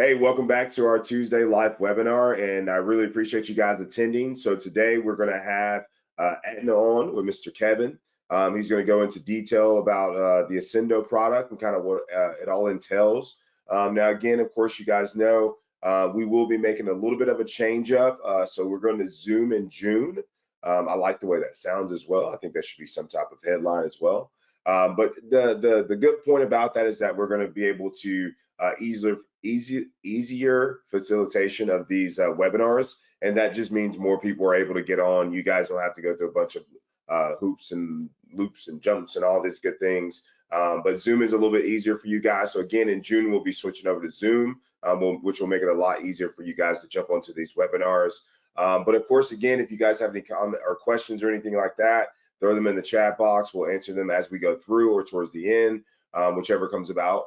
Hey, welcome back to our Tuesday live webinar, and I really appreciate you guys attending. So today we're going to have Aetna on with Mr. Kevin. He's going to go into detail about the Accendo product and kind of what it all entails. Now, again, of course, you guys know we will be making a little bit of a change up. So we're going to Zoom in June. I like the way that sounds as well. I think that should be some type of headline as well. But the good point about that is that we're going to be able to easier facilitation of these webinars, and that just means more people are able to get on. You guys don't have to go through a bunch of hoops and loops and jumps and all these good things. But Zoom is a little bit easier for you guys. So again, in June, we'll be switching over to Zoom, which will make it a lot easier for you guys to jump onto these webinars. But of course, again, if you guys have any comment or questions or anything like that, throw them in the chat box. We'll answer them as we go through or towards the end, whichever comes about.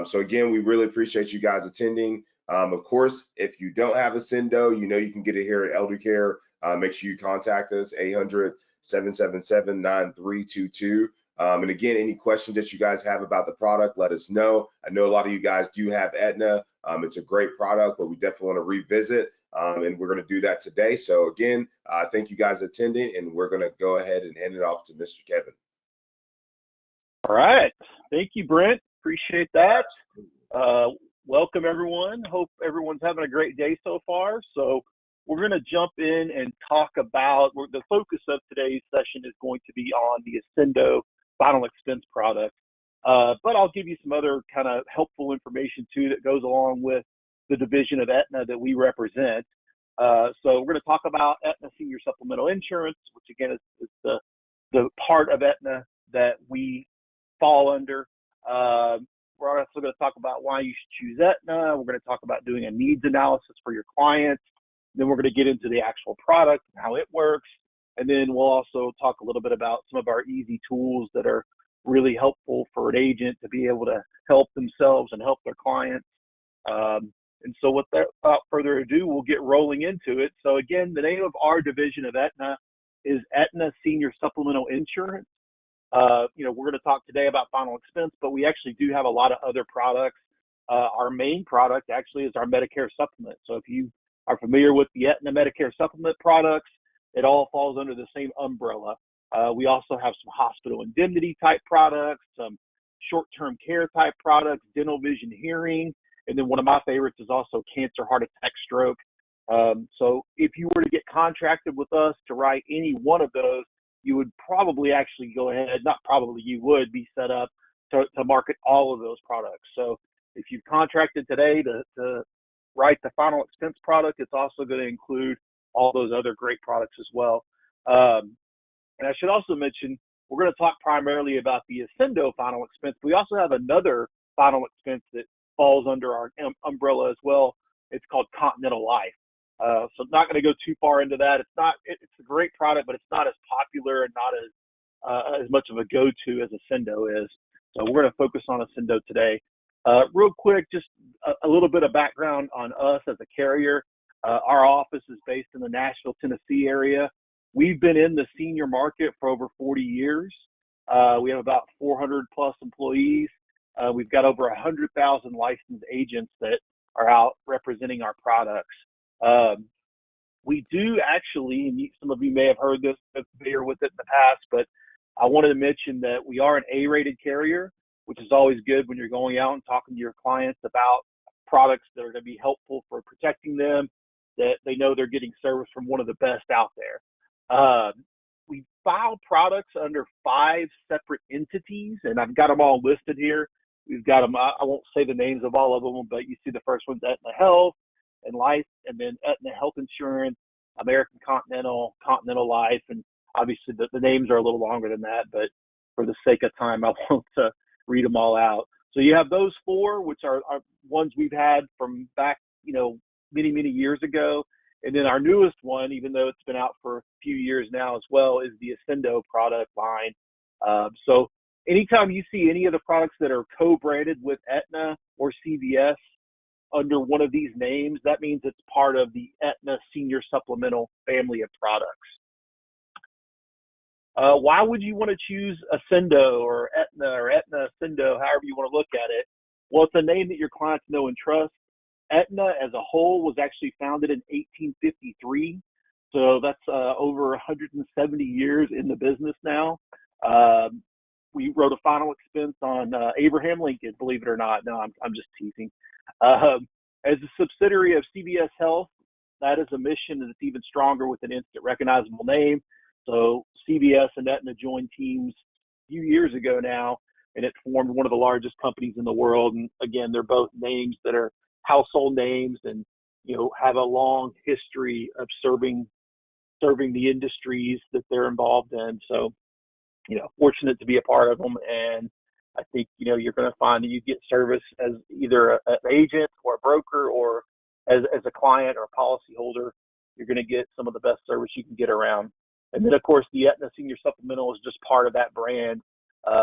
So again, we really appreciate you guys attending. Of course, if you don't have Accendo, you know you can get it here at Eldercare. Make sure you contact us, 800-777-9322. And again, any questions that you guys have about the product, let us know. I know a lot of you guys do have Aetna. It's a great product, but we definitely want to revisit, and we're going to do that today. So again, thank you guys attending, and we're going to go ahead and hand it off to Mr. Kevin. All right. Thank you, Brent. Appreciate that. Welcome, everyone. Hope everyone's having a great day so far. So we're going to jump in and talk about, the focus of today's session is going to be on the Accendo final expense product. But I'll give you some other kind of helpful information too that goes along with the division of Aetna that we represent. So we're going to talk about Aetna Senior Supplemental Insurance, which again is the part of Aetna that we fall under. We're also going to talk about why you should choose Aetna. We're going to talk about doing a needs analysis for your clients. Then we're going to get into the actual product and how it works. And then we'll also talk a little bit about some of our easy tools that are really helpful for an agent to be able to help themselves and help their clients. And so without further ado, we'll get rolling into it. So again, the name of our division of Aetna is Aetna Senior Supplemental Insurance. We're going to talk today about final expense, but we actually do have a lot of other products. Our main product actually is our Medicare supplement. So if you are familiar with the Aetna Medicare supplement products, it all falls under the same umbrella. We also have some hospital indemnity type products, some short-term care type products, dental, vision, hearing, and then one of my favorites is also cancer, heart attack, stroke. So if you were to get contracted with us to write any one of those, you would probably actually go ahead, not probably, you would be set up to market all of those products. So if you've contracted today to write the final expense product, it's also going to include all those other great products as well. And I should also mention, we're going to talk primarily about the Accendo final expense. We also have another final expense that falls under our umbrella as well. It's called Continental Life. So I'm not going to go too far into that. It's a great product, but it's not as popular and not as much of a go-to as Accendo is. So we're going to focus on Accendo today. Real quick, just a little bit of background on us as a carrier. Our office is based in the Nashville, Tennessee area. We've been in the senior market for over 40 years. We have about 400 plus employees. We've got over 100,000 licensed agents that are out representing our products. We do actually, and some of you may have heard this, familiar with it in the past, but I wanted to mention that we are an A-rated carrier, which is always good when you're going out and talking to your clients about products that are going to be helpful for protecting them, that they know they're getting service from one of the best out there. We file products under 5 separate entities, and I've got them all listed here. We've got them, I won't say the names of all of them, but you see the first one's Aetna Health and Life, and then Aetna Health Insurance, American Continental, Continental Life, and obviously the names are a little longer than that, but for the sake of time, I won't read them all out. So you have those 4, which are ones we've had from back, many, many years ago. And then our newest one, even though it's been out for a few years now as well, is the Accendo product line. So anytime you see any of the products that are co-branded with Aetna or CVS under one of these names, that means it's part of the Aetna Senior Supplemental family of products. Why would you want to choose Accendo or Aetna Accendo, however you want to look at it? Well, it's a name that your clients know and trust. Aetna as a whole was actually founded in 1853. So that's over 170 years in the business now. We wrote a final expense on Abraham Lincoln, believe it or not. No, I'm just teasing. As a subsidiary of CVS Health, that is a mission that's even stronger with an instant recognizable name. So CVS and Aetna joined teams a few years ago now, and it formed one of the largest companies in the world. And again, they're both names that are household names and, have a long history of serving the industries that they're involved in. So, fortunate to be a part of them. And I think, you're going to find that you get service as either an agent or a broker or as a client or a policyholder. You're going to get some of the best service you can get around. And then, of course, the Aetna Senior Supplemental is just part of that brand.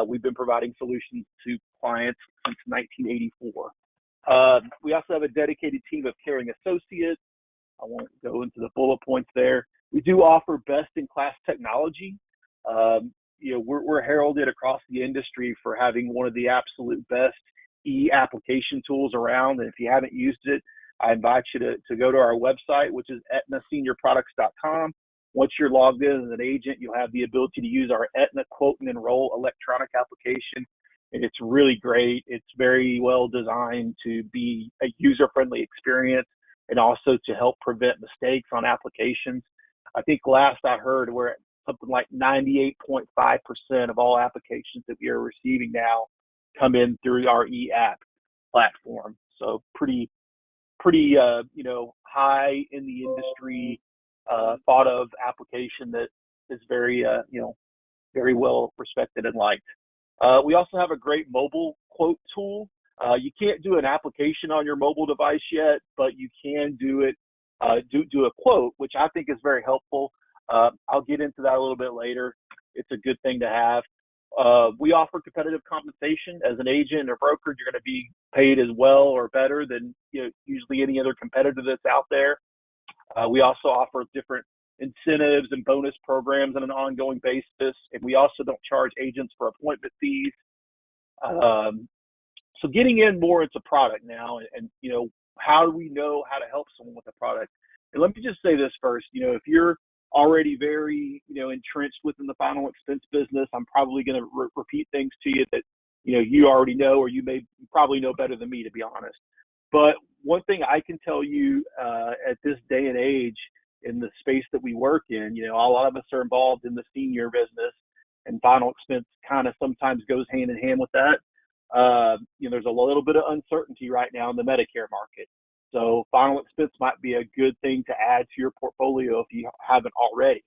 We've been providing solutions to clients since 1984. We also have a dedicated team of caring associates. I won't go into the bullet points there. We do offer best-in-class technology. We're heralded across the industry for having one of the absolute best e-application tools around. And if you haven't used it, I invite you to go to our website, which is aetnaseniorproducts.com. Once you're logged in as an agent, you'll have the ability to use our Aetna Quote and Enroll electronic application. And it's really great. It's very well designed to be a user-friendly experience and also to help prevent mistakes on applications. I think last I heard, we're at something like 98.5% of all applications that we are receiving now come in through our e-app platform. So pretty high in the industry, thought of application that is very, very well respected and liked. We also have a great mobile quote tool. You can't do an application on your mobile device yet, but you can do it, do a quote, which I think is very helpful. I'll get into that a little bit later. It's a good thing to have. We offer competitive compensation. As an agent or broker, you're going to be paid as well or better than usually any other competitor that's out there. We also offer different incentives and bonus programs on an ongoing basis, and we also don't charge agents for appointment fees. So getting in more into product now, and how do we know how to help someone with a product? And let me just say this first. If you're already very entrenched within the final expense business, I'm probably going to repeat things to you that you already know, or you probably know better than me, to be honest. But one thing I can tell you at this day and age in the space that we work in, a lot of us are involved in the senior business, and final expense kind of sometimes goes hand in hand with that. There's a little bit of uncertainty right now in the Medicare market. So final expense might be a good thing to add to your portfolio if you haven't already.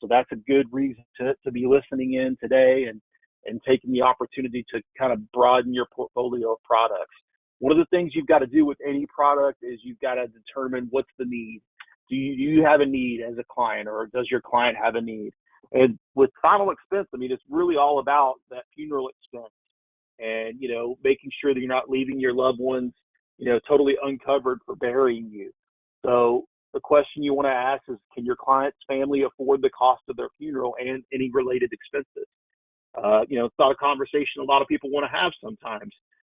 So that's a good reason to be listening in today and taking the opportunity to kind of broaden your portfolio of products. One of the things you've got to do with any product is you've got to determine what's the need. Do you have a need as a client, or does your client have a need? And with final expense, it's really all about that funeral expense and, making sure that you're not leaving your loved ones, totally uncovered for burying you. So the question you want to ask is, can your client's family afford the cost of their funeral and any related expenses? It's not a conversation a lot of people want to have sometimes,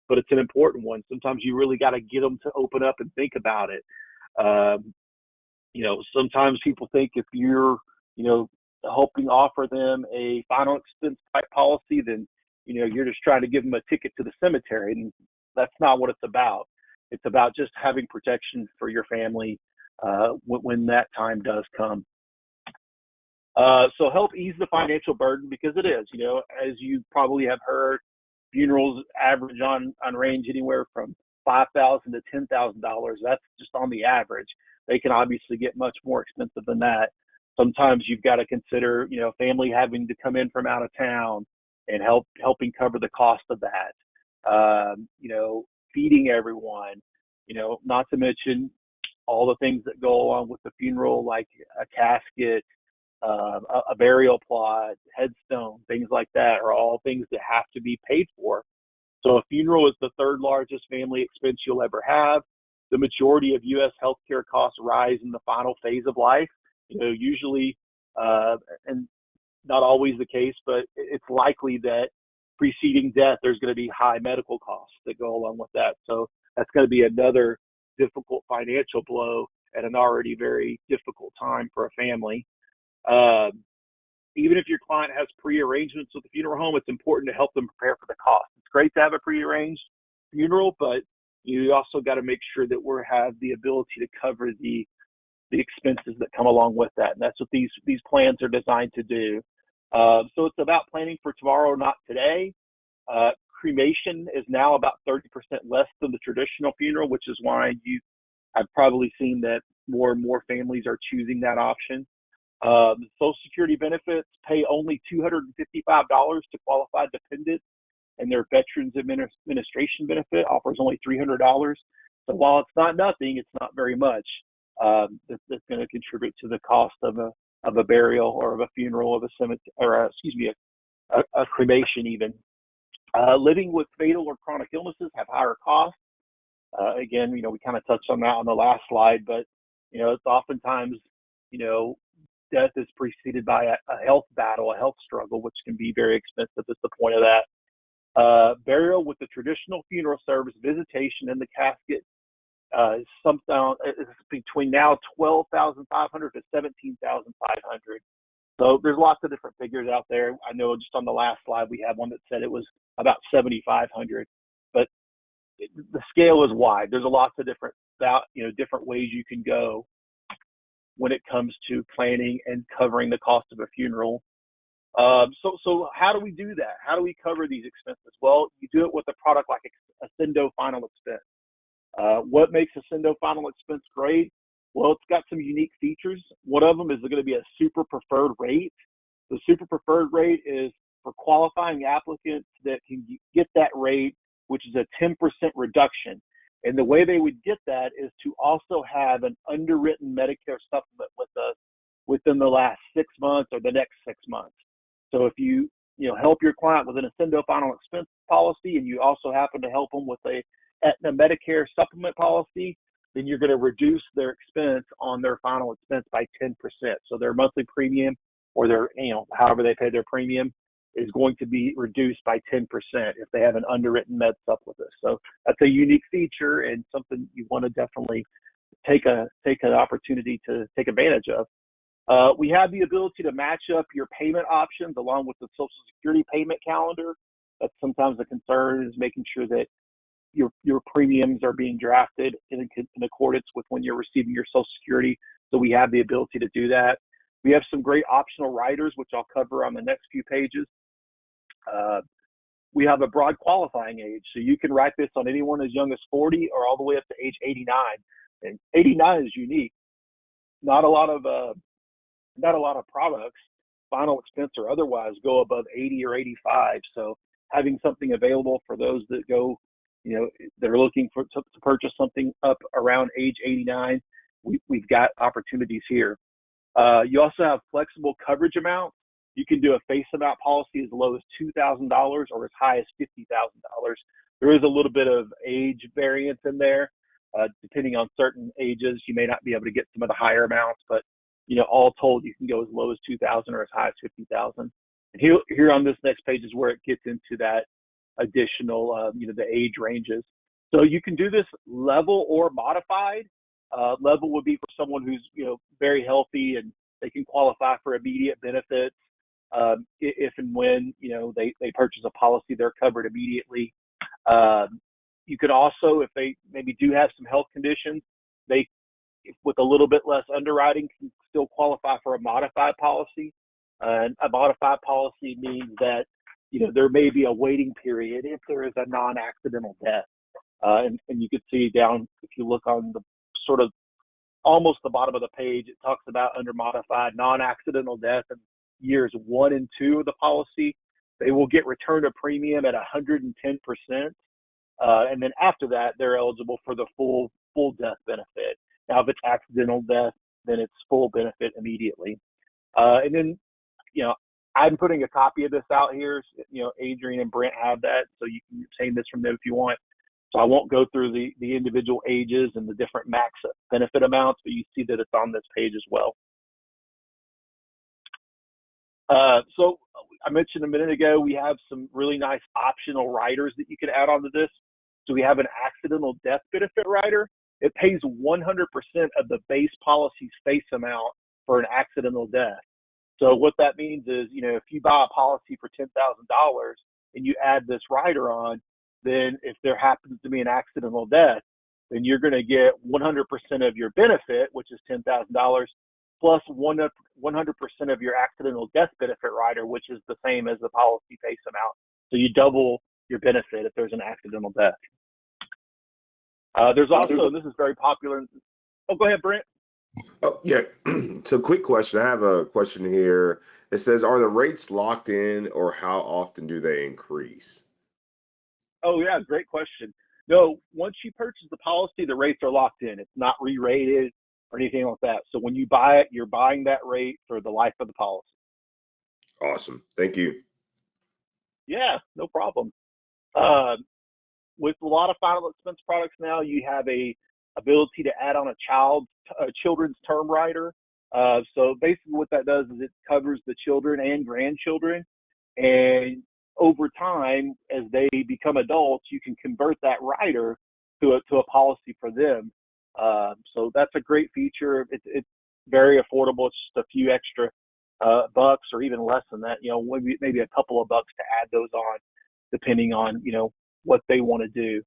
but it's an important one. Sometimes you really got to get them to open up and think about it. Sometimes people think if you're, helping offer them a final expense type policy, then, you're just trying to give them a ticket to the cemetery. And that's not what it's about. It's about just having protection for your family when that time does come. So help ease the financial burden, because it is, as you probably have heard, funerals average on range anywhere from $5,000 to $10,000. That's just on the average. They can obviously get much more expensive than that. Sometimes you've got to consider, family having to come in from out of town and helping cover the cost of that. Feeding everyone, not to mention all the things that go along with the funeral, like a casket, a burial plot, headstone, things like that are all things that have to be paid for. So a funeral is the third largest family expense you'll ever have. The majority of U.S. healthcare costs rise in the final phase of life. Usually, and not always the case, but it's likely that preceding death, there's going to be high medical costs that go along with that. So that's going to be another difficult financial blow at an already very difficult time for a family. Even if your client has pre-arrangements with the funeral home, it's important to help them prepare for the cost. It's great to have a pre-arranged funeral, but you also got to make sure that we have the ability to cover the expenses that come along with that. And that's what these plans are designed to do. So it's about planning for tomorrow, not today. Cremation is now about 30% less than the traditional funeral, which is why I've probably seen that more and more families are choosing that option. Social Security benefits pay only $255 to qualified dependents, and their Veterans Administration benefit offers only $300. So while it's not nothing, it's not very much. That's going to contribute to the cost of a burial or of a funeral, of a cemetery, or a cremation even. Living with fatal or chronic illnesses have higher costs. Again, we kind of touched on that on the last slide, but it's oftentimes, death is preceded by a health battle, a health struggle, which can be very expensive. That's the point of that. Burial with the traditional funeral service, visitation, and the casket is between now $12,500 to $17,500. So there's lots of different figures out there. I know just on the last slide we had one that said it was about $7,500, but the scale is wide. There's a lots of different ways you can go when it comes to planning and covering the cost of a funeral. So how do we do that? How do we cover these expenses? Well, you do it with a product like Accendo Final Expense. What makes Accendo Final Expense great? Well, it's got some unique features. One of them is going to be a super preferred rate. The super preferred rate is for qualifying applicants that can get that rate, which is a 10% reduction. And the way they would get that is to also have an underwritten Medicare supplement with us within the last 6 months or the next 6 months. So if you help your client with an Accendo Final Expense policy, and you also happen to help them with a Aetna Medicare supplement policy, then you're going to reduce their expense on their final expense by 10%. So their monthly premium, or their, however they pay their premium, is going to be reduced by 10% if they have an underwritten med sup with us. So that's a unique feature and something you want to definitely take an opportunity to take advantage of. We have the ability to match up your payment options along with the Social Security payment calendar. That's sometimes a concern, is making sure that your premiums are being drafted in accordance with when you're receiving your Social Security. So we have the ability to do that. We have some great optional riders, which I'll cover on the next few pages. We have a broad qualifying age, so you can write this on anyone as young as 40 or all the way up to age 89. And 89 is unique. Not a lot of products, final expense or otherwise, go above 80 or 85. So having something available for those that go, they're looking to purchase something up around age 89, we've got opportunities here. You also have flexible coverage amounts. You can do a face amount policy as low as $2,000 or as high as $50,000. There is a little bit of age variance in there. Depending on certain ages, you may not be able to get some of the higher amounts, but all told, you can go as low as $2,000 or as high as $50,000. And here on this next page is where it gets into that additional, the age ranges. So you can do this level or modified. Level would be for someone who's very healthy and they can qualify for immediate benefits. If and when they purchase a policy, they're covered immediately. You could also, if they maybe do have some health conditions, they, with a little bit less underwriting, can still qualify for a modified policy. And a modified policy means that there may be a waiting period if there is a non-accidental death. And you can see down, if you look on the sort of almost the bottom of the page, it talks about under modified non-accidental death in years 1 and 2 of the policy. They will get return of premium at 110%. And then after that, they're eligible for the full death benefit. Now, if it's accidental death, then it's full benefit immediately. And then, I'm putting a copy of this out here. Adrian and Brent have that, so you can obtain this from them if you want. So I won't go through the individual ages and the different max benefit amounts, but you see that it's on this page as well. So I mentioned a minute ago, we have some really nice optional riders that you can add onto this. So we have an accidental death benefit rider. it pays 100% of the base policy's face amount for an accidental death. So what that means is, if you buy a policy for $10,000 and you add this rider on, then if there happens to be an accidental death, then you're going to get 100% of your benefit, which is $10,000, plus 100% of your accidental death benefit rider, which is the same as the policy face amount. So you double your benefit if there's an accidental death. There's also, this is very popular. Oh, go ahead, Brent. Oh, yeah. So quick question. I have a question here. It says, are the rates locked in, or how often do they increase? Oh, yeah, great question. No, once you purchase the policy, the rates are locked in. It's not re-rated or anything like that. So when you buy it, you're buying that rate for the life of the policy. Awesome. Thank you. Yeah, no problem. With a lot of final expense products now, you have a ability to add on a children's term rider. So basically what that does is it covers the children and grandchildren. And over time, as they become adults, you can convert that rider to a policy for them. So that's a great feature. It's very affordable. It's just a few extra bucks, or even less than that, maybe a couple of bucks to add those on, depending on, what they want to do.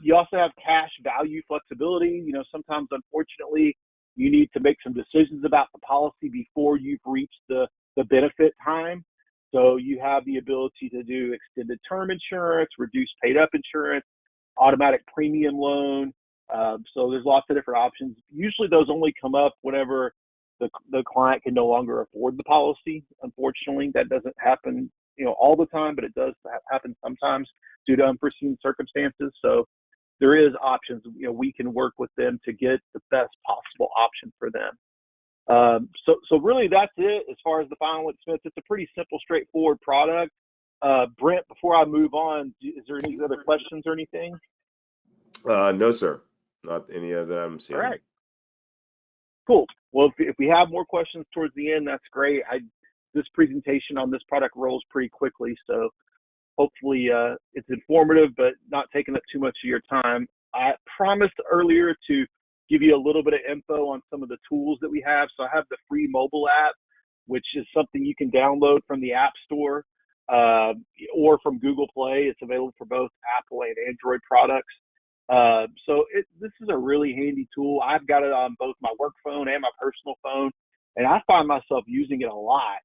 You also have cash value flexibility. Sometimes, unfortunately, you need to make some decisions about the policy before you've reached the benefit time. So you have the ability to do extended term insurance, reduced paid up insurance, automatic premium loan. So there's lots of different options. Usually those only come up whenever the client can no longer afford the policy. Unfortunately, that doesn't happen, all the time, but it does happen sometimes due to unforeseen circumstances. So there is options. We can work with them to get the best possible option for them. So really that's it as far as the final expense. It's a pretty simple, straightforward product. Brent, before I move on, is there any other questions or anything? No, sir. Not any of that I'm seeing. All right. Cool. Well, if we have more questions towards the end, that's great. This presentation on this product rolls pretty quickly, so hopefully it's informative, but not taking up too much of your time. I promised earlier to give you a little bit of info on some of the tools that we have. So I have the free mobile app, which is something you can download from the App Store or from Google Play. It's available for both Apple and Android products. So this is a really handy tool. I've got it on both my work phone and my personal phone, and I find myself using it a lot.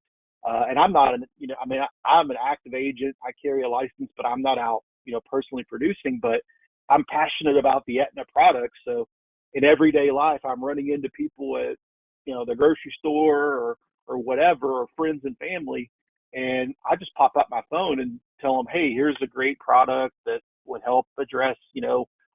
And I'm not, I'm an active agent. I carry a license, but I'm not out, personally producing, but I'm passionate about the Aetna products. So in everyday life, I'm running into people at, the grocery store or whatever, or friends and family. And I just pop up my phone and tell them, hey, here's a great product that would help address,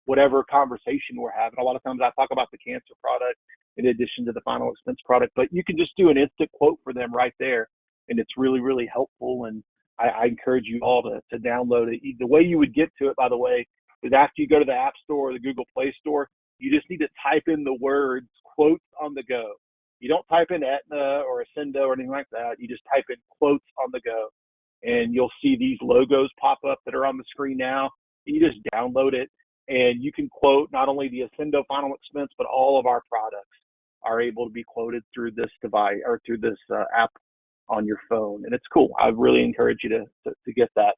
whatever conversation we're having. A lot of times I talk about the cancer product in addition to the final expense product, but you can just do an instant quote for them right there. And it's really, really helpful. And I encourage you all to download it. The way you would get to it, by the way, is after you go to the App Store or the Google Play Store, you just need to type in the words quotes on the go. You don't type in Aetna or Accendo or anything like that. You just type in quotes on the go. And you'll see these logos pop up that are on the screen now. You just download it, and you can quote not only the Accendo final expense, but all of our products are able to be quoted through this device or through this app on your phone. And it's cool. I really encourage you to get that.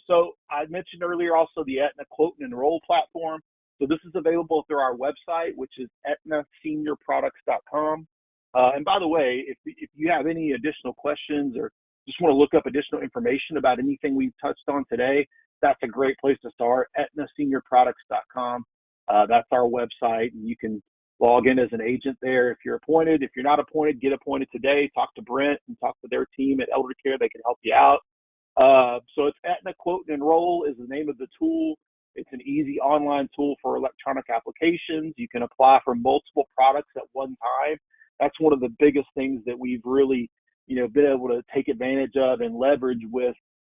So I mentioned earlier also the Aetna Quote and Enroll platform. So this is available through our website, which is aetnaseniorproducts.com. And by the way, if you have any additional questions or just want to look up additional information about anything we've touched on today, that's a great place to start, aetnaseniorproducts.com. That's our website, and you can log in as an agent there if you're appointed. If you're not appointed, get appointed today. Talk to Brent and talk to their team at Eldercare. They can help you out. So it's Aetna Quote and Enroll is the name of the tool. It's an easy online tool for electronic applications. You can apply for multiple products at one time. That's one of the biggest things that we've really, been able to take advantage of and leverage with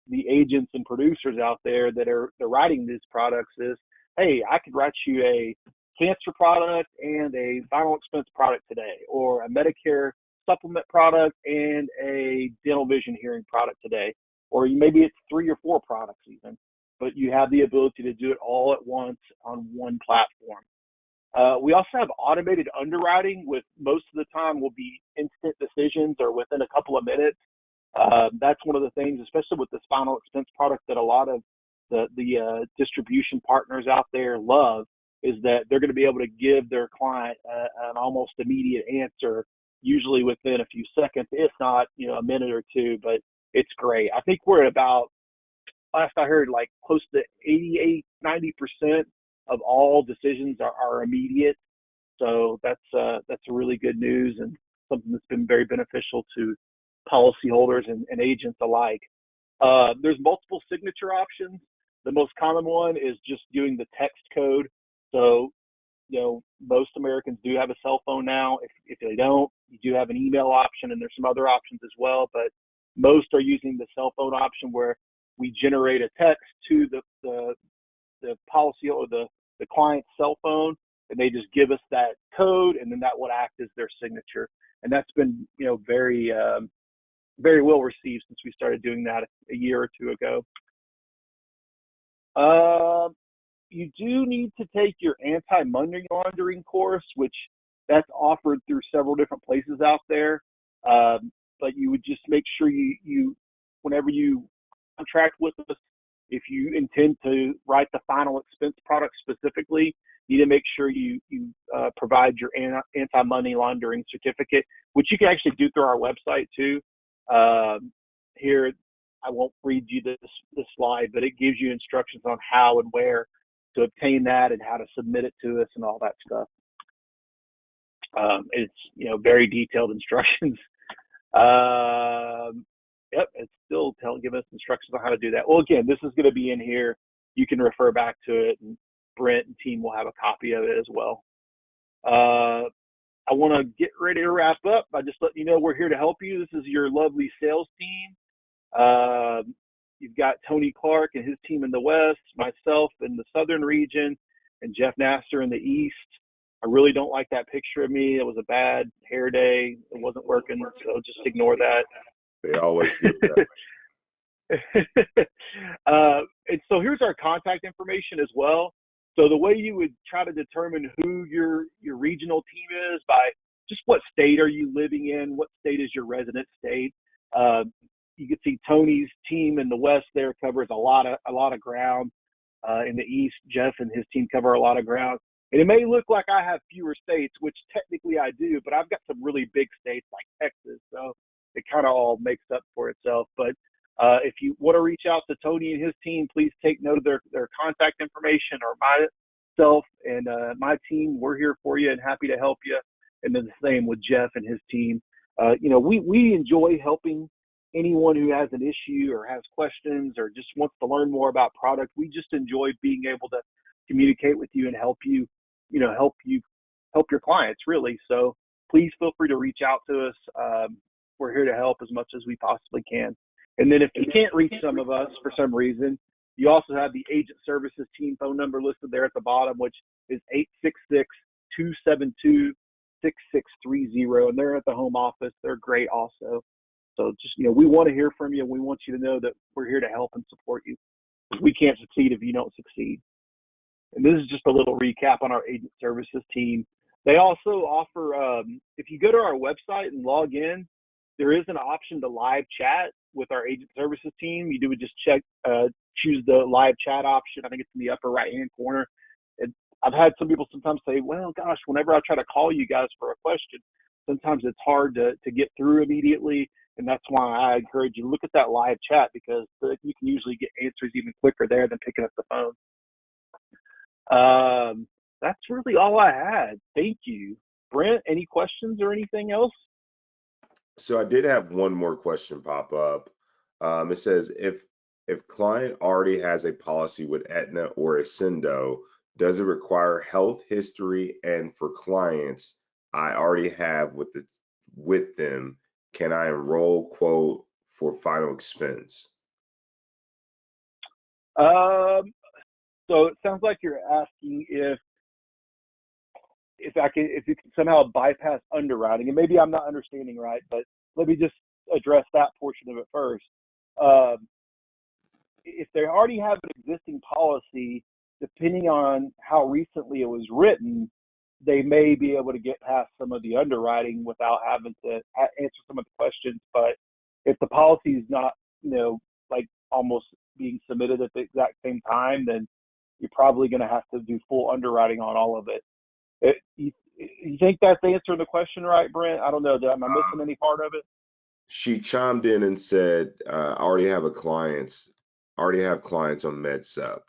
the agents and producers out there that are writing these products is, hey, I could write you a cancer product and a final expense product today, or a Medicare supplement product and a dental vision hearing product today, or maybe it's 3 or 4 products even, but you have the ability to do it all at once on one platform. We also have automated underwriting, with most of the time will be instant decisions or within a couple of minutes. That's one of the things, especially with this final expense product, that a lot of the distribution partners out there love, is that they're going to be able to give their client an almost immediate answer, usually within a few seconds, if not, a minute or two. But it's great. I think we're at about, last I heard, like close to 88, 90% of all decisions are immediate. So that's really good news, and something that's been very beneficial to policyholders and agents alike. There's multiple signature options. The most common one is just doing the text code. So, most Americans do have a cell phone now. If they don't, you do have an email option, and there's some other options as well. But most are using the cell phone option, where we generate a text to the policy or the client's cell phone, and they just give us that code, and then that would act as their signature. And that's been, very very well received since we started doing that a year or two ago. You do need to take your anti-money laundering course, which that's offered through several different places out there. But you would just make sure you whenever you contract with us, if you intend to write the final expense product specifically, you need to make sure you provide your anti-money laundering certificate, which you can actually do through our website too. Here, I won't read you this slide, but it gives you instructions on how and where to obtain that and how to submit it to us and all that stuff. It's very detailed instructions. Yep, it's still giving us instructions on how to do that. Well, again, this is going to be in here. You can refer back to it, and Brent and team will have a copy of it as well. I want to get ready to wrap up by just letting you know we're here to help you. This is your lovely sales team. You've got Tony Clark and his team in the West, myself in the Southern region, and Jeff Nasser in the East. I really don't like that picture of me. It was a bad hair day. It wasn't working, so just ignore that. They always do that. And so here's our contact information as well. So the way you would try to determine who your regional team is, by just what state are you living in, what state is your resident state. You can see Tony's team in the West there covers a lot of ground. In the East, Jeff and his team cover a lot of ground. And it may look like I have fewer states, which technically I do, but I've got some really big states like Texas, so it kind of all makes up for itself. But if you want to reach out to Tony and his team, please take note of their contact information, or myself and my team. We're here for you and happy to help you. And then the same with Jeff and his team. We enjoy helping anyone who has an issue or has questions or just wants to learn more about product. We just enjoy being able to communicate with you and help you, help your clients, really. So please feel free to reach out to us. We're here to help as much as we possibly can. And then if you can't reach some of us for some reason, you also have the agent services team phone number listed there at the bottom, which is 866-272-6630. And they're at the home office. They're great also. So just, we want to hear from you. We want you to know that we're here to help and support you. We can't succeed if you don't succeed. And this is just a little recap on our agent services team. They also offer, if you go to our website and log in, there is an option to live chat with our agent services team. You would just choose the live chat option. I think it's in the upper right-hand corner. And I've had some people sometimes say, well, gosh, whenever I try to call you guys for a question, sometimes it's hard to get through immediately. And that's why I encourage you to look at that live chat, because you can usually get answers even quicker there than picking up the phone. That's really all I had. Thank you. Brent, any questions or anything else? So I did have one more question pop up. It says, if client already has a policy with Aetna or Accendo, does it require health history? And for clients I already have with them, can I enroll, quote, for final expense? So it sounds like you're asking if you can somehow bypass underwriting, and maybe I'm not understanding right, but let me just address that portion of it first. If they already have an existing policy, depending on how recently it was written, they may be able to get past some of the underwriting without having to answer some of the questions. But if the policy is not, like almost being submitted at the exact same time, then you're probably going to have to do full underwriting on all of it. You think that's answering the question right, Brent? I don't know. Am I missing any part of it? She chimed in and said, I already have clients on MedSup.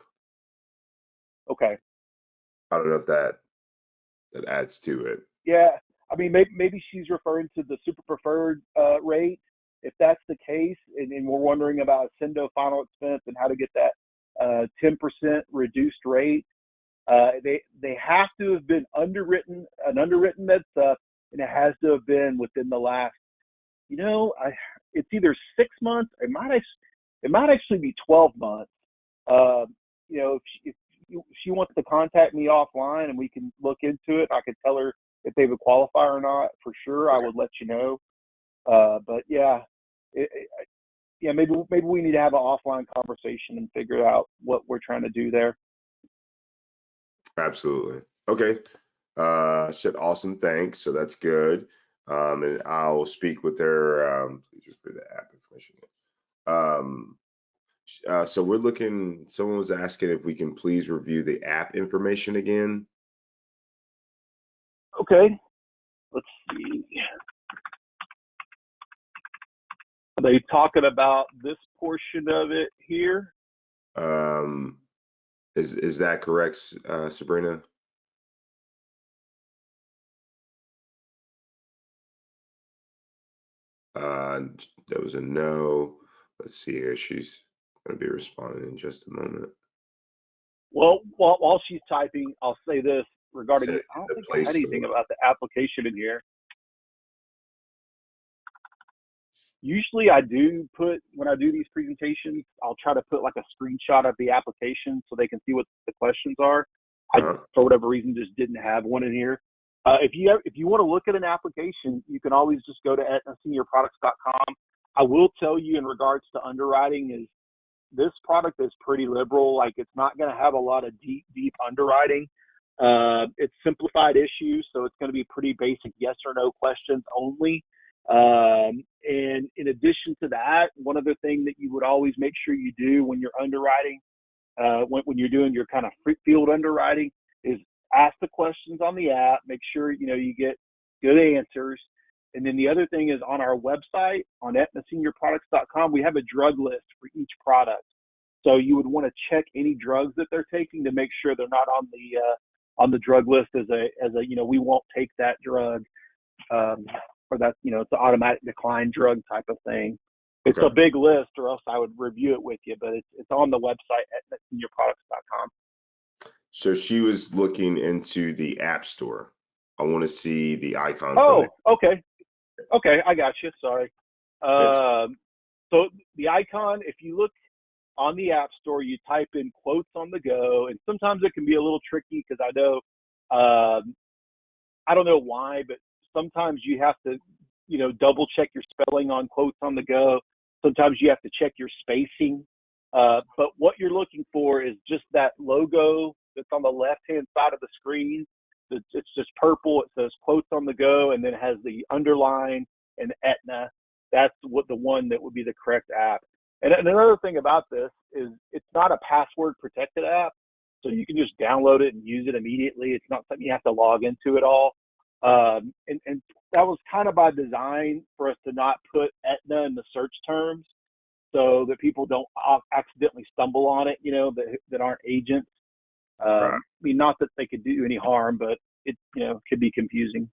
Okay. I don't know if that adds to it. Yeah, I mean, maybe she's referring to the super preferred rate. If that's the case, and we're wondering about Accendo final expense and how to get that 10% reduced rate, they have to have been underwritten MedSup, and it has to have been within the last, it's either 6 months. It might actually be 12 months. If she wants to contact me offline and we can look into it, I could tell her if they would qualify or not. For sure, I would let you know. But yeah, maybe we need to have an offline conversation and figure out what we're trying to do there. Absolutely. Okay. Said awesome. Thanks. So that's good. And I'll speak with her. Please just put the app information in. So we're looking, someone was asking if we can please review the app information again. Okay. Let's see. Are they talking about this portion of it here? Is that correct, Sabrina? There was a no. Let's see here. She's going to be responding in just a moment. Well, while she's typing, I'll say this regarding it. I don't think I had anything about the application in here. Usually I do put, when I do these presentations, I'll try to put like a screenshot of the application so they can see what the questions are. I, for whatever reason, just didn't have one in here. If you want to look at an application, you can always just go to AetnaSeniorProducts.com. I will tell you in regards to underwriting is this product is pretty liberal. Like it's not going to have a lot of deep underwriting. It's simplified issues, so it's going to be pretty basic yes or no questions only. And in addition to that, one other thing that you would always make sure you do when you're underwriting, when you're doing your kind of field underwriting, is ask the questions on the app, make sure you get good answers. And then the other thing is on our website on AetnaSeniorProducts.com, we have a drug list for each product. So you would want to check any drugs that they're taking to make sure they're not on the drug list as a we won't take that drug, or that's it's an automatic decline drug type of thing. It's a big list, or else I would review it with you. But it's on the website at AetnaSeniorProducts.com. So she was looking into the App Store. I want to see the icon. Oh, okay. Okay, I got you. Sorry. So the icon, if you look on the App Store, you type in quotes on the go, and sometimes it can be a little tricky because I know, I don't know why, but sometimes you have to, double check your spelling on quotes on the go. Sometimes you have to check your spacing. But what you're looking for is just that logo that's on the left-hand side of the screen. It's just purple. It says quotes on the go, and then it has the underline and Aetna. That's the one that would be the correct app. And another thing about this is it's not a password protected app, so you can just download it and use it immediately. It's not something you have to log into at all. And that was kind of by design for us to not put Aetna in the search terms so that people don't accidentally stumble on it, that aren't agents. I mean, not that they could do any harm, but it, could be confusing.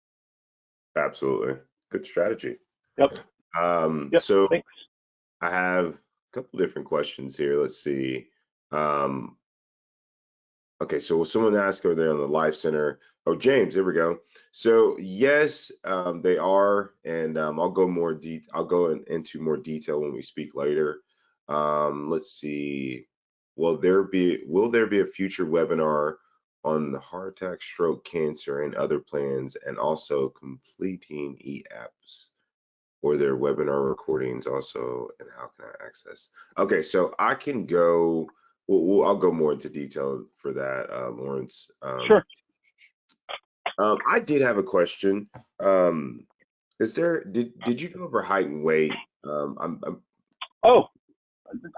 Absolutely. Good strategy. Yep. So thanks. I have a couple different questions here. Let's see. Okay, so someone asked over there on the Life Center. Oh, James, there we go. So yes, they are, and I'll go into more detail when we speak later. Let's see. Will there be a future webinar on the heart attack, stroke, cancer, and other plans, and also completing e-apps or their webinar recordings also, and how can I access? Okay, so I can go. I'll go more into detail for that, Lawrence. Sure. I did have a question. Did you go over height and weight? I'm Oh,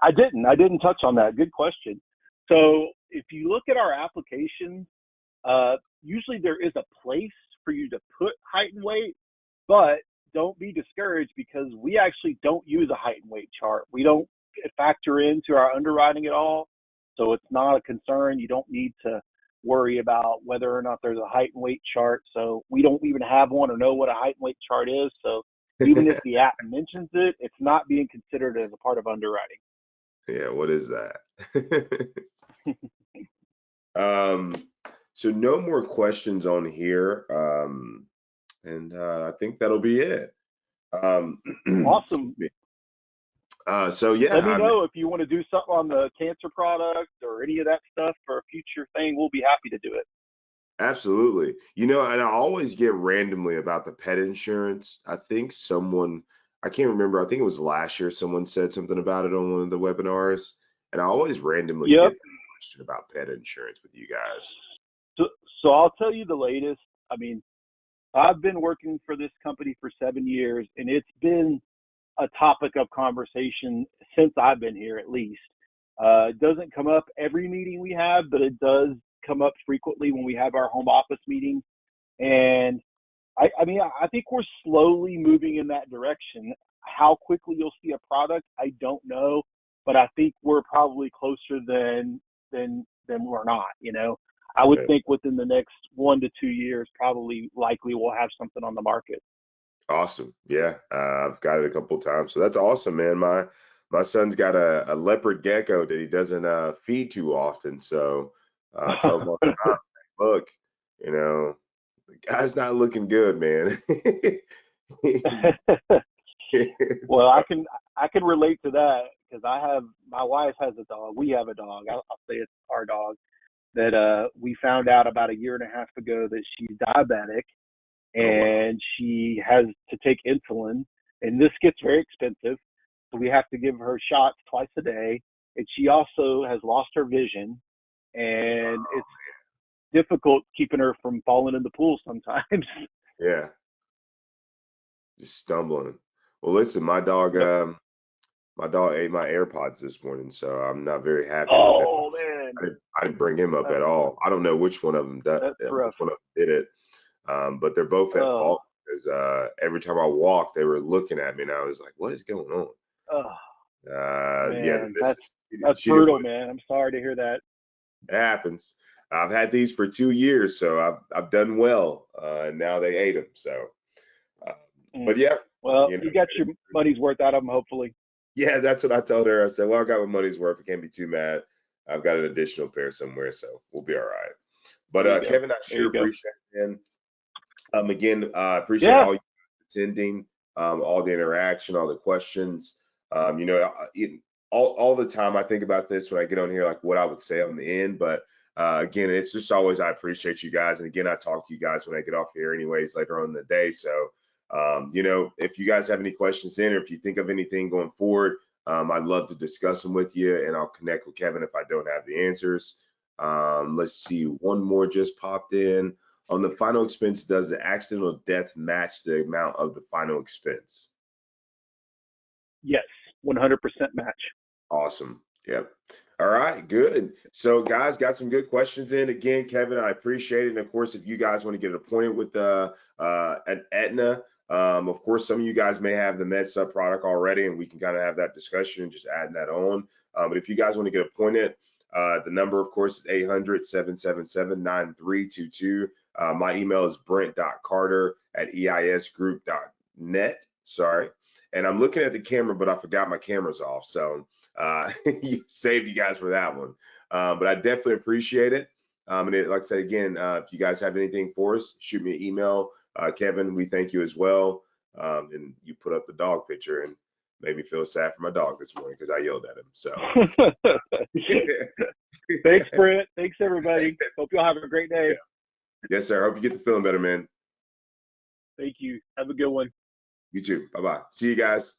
I didn't touch on that. Good question. So if you look at our application, usually there is a place for you to put height and weight, but don't be discouraged because we actually don't use a height and weight chart. We don't factor into our underwriting at all. So it's not a concern. You don't need to worry about whether or not there's a height and weight chart. So we don't even have one or know what a height and weight chart is. So even if the app mentions it, it's not being considered as a part of underwriting. Yeah, what is that? Um, so no more questions on here. And I think that'll be it. Awesome. So yeah, Let me know if you want to do something on the cancer product or any of that stuff for a future thing. We'll be happy to do it. absolutely. You know, and I always get randomly about the pet insurance. I think I can't remember, I think it was last year, someone said something about it on one of the webinars. And I always randomly Yep. get that question about pet insurance with you guys. So I'll tell you the latest. I mean, I've been working for this company for 7 years, and it's been a topic of conversation since I've been here, at least. It doesn't come up every meeting we have, but it does come up frequently when we have our home office meetings. And I mean, I think we're slowly moving in that direction. How quickly you'll see a product, I don't know, but I think we're probably closer than we're not. You know, I would Okay. think within the next 1 to 2 years, probably likely we'll have something on the market. Awesome. Yeah, I've got it a couple times. So that's awesome, man. My son's got a leopard gecko that he doesn't feed too often. So I tell him all the time, look, you know, the guy's not looking good, man. Well, I can relate to that because my wife has a dog. We have a dog. I'll say it's our dog that we found out about a year and a half ago that she's diabetic Oh, wow. and she has to take insulin, and this gets very expensive. So we have to give her shots twice a day, and she also has lost her vision, and it's difficult keeping her from falling in the pool sometimes. Yeah, just stumbling. Well, listen, Yep. my dog ate my AirPods this morning, so I'm not very happy with it. Oh man, I didn't bring him up that's at all. I don't know which one of them that's rough. which one of them did it. But they're both at Oh, fault because every time I walked, they were looking at me, and I was like, "What is going on?" oh Yeah, the man, missus, that's she didn't brutal, want man. I'm sorry to hear that. it. It happens. I've had these for 2 years, so I've done well, and now they ate them. So, uh, Mm. but yeah, Well, you know, you got your money's worth out of them, hopefully. yeah, that's what I told her. I said, "Well, I got my money's worth. I can't be too mad. I've got an additional pair somewhere, so we'll be all right." But There you go. Kevin, I There sure you go. appreciate it, man. Again, appreciate Yeah. all you attending, all the interaction, all the questions. You know, all the time I think about this when I get on here, like what I would say on the end. But again, it's just always I appreciate you guys, and again, I talk to you guys when I get off here, anyways, later on in the day. So, you know, if you guys have any questions in, or if you think of anything going forward, I'd love to discuss them with you, and I'll connect with Kevin if I don't have the answers. Let's see, one more just popped in. On the final expense, does the accidental death match the amount of the final expense? Yes. 100% match. Awesome. Yep. All right, good. So guys, got some good questions in. Again, Kevin, I appreciate it. And of course, if you guys want to get appointed with an Aetna, of course, some of you guys may have the MedSub product already, and we can kind of have that discussion and just adding that on. But if you guys want to get appointed, the number, of course, is 800-777-9322. My email is brent.carter@eisgroup.net. Sorry. And I'm looking at the camera, but I forgot my camera's off. So saved you guys for that one. But I definitely appreciate it. Like I said, again, if you guys have anything for us, shoot me an email. Kevin, we thank you as well. And you put up the dog picture and made me feel sad for my dog this morning because I yelled at him. So Thanks, Brent. Thanks, everybody. Hope y'all have a great day. Yes, sir. Hope you get the feeling better, man. Thank you. Have a good one. You too. Bye-bye. See you guys.